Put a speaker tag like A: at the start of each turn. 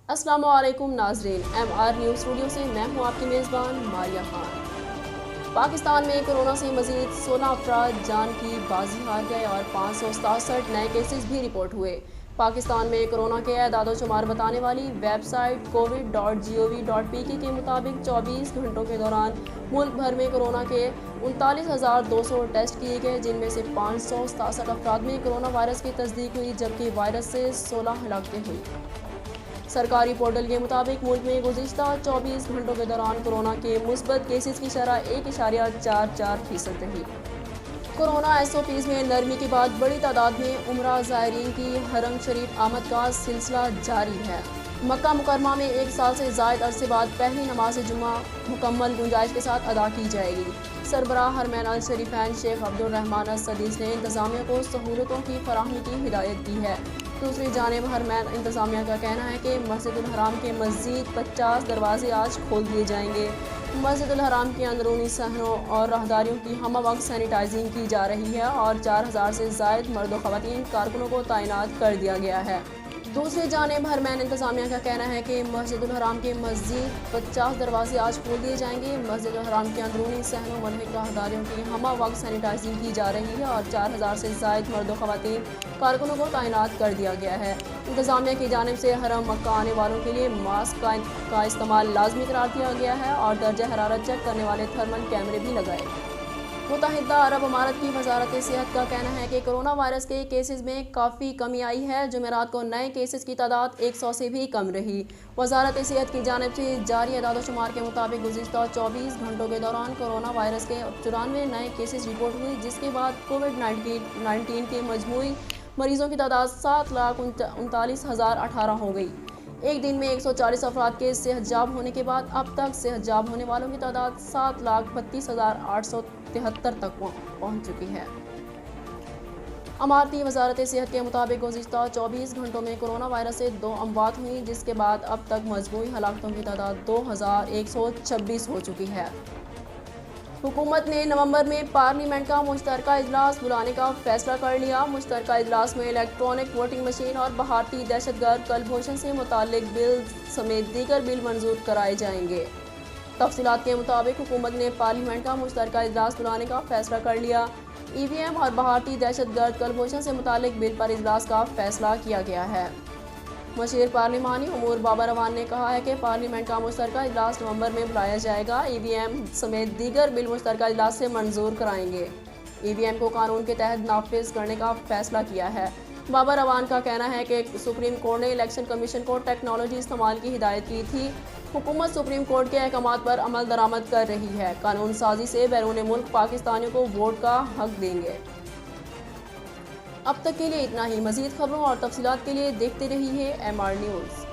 A: अस्सलाम वालेकुम नाजरीन, MR न्यूज़ स्टूडियो से मैं हूं आपकी मेज़बान मारिया खान। पाकिस्तान में कोरोना से मज़ीद 16 अफराद जान की बाजी हार गए और 567 नए केसेस भी रिपोर्ट हुए। पाकिस्तान में कोरोना के एदाद-ओ-शुमार बताने वाली वेबसाइट covid.gov.pk के मुताबिक 24 घंटों के दौरान मुल्क भर में कोरोना के 39,200 टेस्ट किए गए, जिनमें से 567 अफराद में कोरोना वायरस की तस्दीक हुई, जबकि वायरस से 16 हलाकतें हुई। सरकारी पोर्टल के मुताबिक मुल्क में गुज़िश्ता 24 घंटों के दौरान कोरोना के मुस्बत केसेस की शरह 1.44% रही। कोरोना SOPs में नरमी के बाद बड़ी तादाद में उम्रा ज़ायरीन की हरम शरीफ आमद का सिलसिला जारी है। मक्का मुकरमा में 1 साल से ज़ायद अरसे बाद पहली नमाज जुमा मुकम्मल गुंजाइश के साथ अदा की जाएगी। सरबराह हरमैन अल शरीफैन शेख अब्दुल रहमान अल सदीस ने इंतज़ामिया को सहूलतों की फराहमी की हिदायत की है। दूसरी जानिब हरमैन इंतज़ामिया का कहना है कि मस्जिदुल हराम के मज़ीद 50 दरवाजे आज खोल दिए जाएंगे। मस्जिदुल हराम के अंदरूनी सहनों और राहदारियों की हम वक्त सैनिटाइजिंग की जा रही है और 4000 से ज़ायद मर्द व ख़वातीन कारकुनों को तैनात कर दिया गया है। दूसरी जानिब हरमैन इंतज़ामिया का कहना है कि मस्जिदुल हराम के मज़ीद 50 दरवाजे आज खोल दिए जाएंगे। मस्जिदुल हराम के अंदरूनी सहनों व राहदारियों की हम वक्त सैनिटाइजिंग की जा रही है और 4000 से ज़ायद मर्द व ख़वातीन कारकुनों को तैनात कर दिया गया है। इंतज़ामिया की जानिब से हरम मक्का आने वालों के लिए मास्क का इस्तेमाल लाजमी करार दिया गया है और दर्जा हरारत चेक करने वाले थर्मल कैमरे भी लगाए। मुत्तहिदा अरब अमारात की वजारत सेहत का कहना है कि कोरोना वायरस के केसेस में काफ़ी कमी आई है। जुमेरात को नए केसेस की तादाद 100 से भी कम रही। वजारत सेहत की जानिब से जारी एदाद-ओ-शुमार के मुताबिक गुज़िश्ता 24 घंटों के दौरान कोरोना वायरस के 94 नए केसेस रिपोर्ट हुई, जिसके बाद कोविड-19 के मजमूई मरीजों की तादाद 7,39,018 हो गई। एक दिन में 140 अफराद के सेहतयाब होने के बाद अब तक सेहतयाब होने वालों की तादाद 7,32,873 तक पहुँच चुकी है। अमारती वजारत सेहत के मुताबिक गुज़िश्ता 24 घंटों में कोरोना वायरस से 2 अमवात हुई, जिसके बाद अब तक मजमूई हलाकतों की तादाद 2126 हो चुकी है। हुकूमत ने नवंबर में पार्लियामेंट का मुश्तरका इजलास बुलाने का फैसला कर लिया। मुश्तरका इजलास में इलेक्ट्रॉनिक वोटिंग मशीन और भारतीय दहशतगर्द कलभूषण से मुतालिक बिल समेत दीगर बिल मंजूर कराए जाएंगे। तफसीलात के मुताबिक हुकूमत ने पार्लियामेंट का मुश्तरका इजलास बुलाने का फैसला कर लिया। EVM और भारतीय दहशतगर्द कलभूषण से मुतालिक बिल पर इजलास का फैसला किया गया है। मशीर पार्लिमानी उमूर बाबर अवान ने कहा है कि पार्लियामेंट का मुश्तरका इजलास नवंबर में बुलाया जाएगा। EVM समेत दीगर बिल मुश्तरका इजलास से मंजूर कराएंगे। EVM को कानून के तहत नाफिज करने का फैसला किया है। बाबर अवान का कहना है कि सुप्रीम कोर्ट ने इलेक्शन कमीशन को टेक्नोलॉजी इस्तेमाल की हिदायत की थी। हुकूमत सुप्रीम कोर्ट के अहकामात पर अमल दरामद कर रही है। कानून साजी से बैरून मुल्क पाकिस्तानियों को वोट का हक देंगे। अब तक के लिए इतना ही। मज़ीद खबरों और तफसीलात के लिए देखते रहिए MR न्यूज़।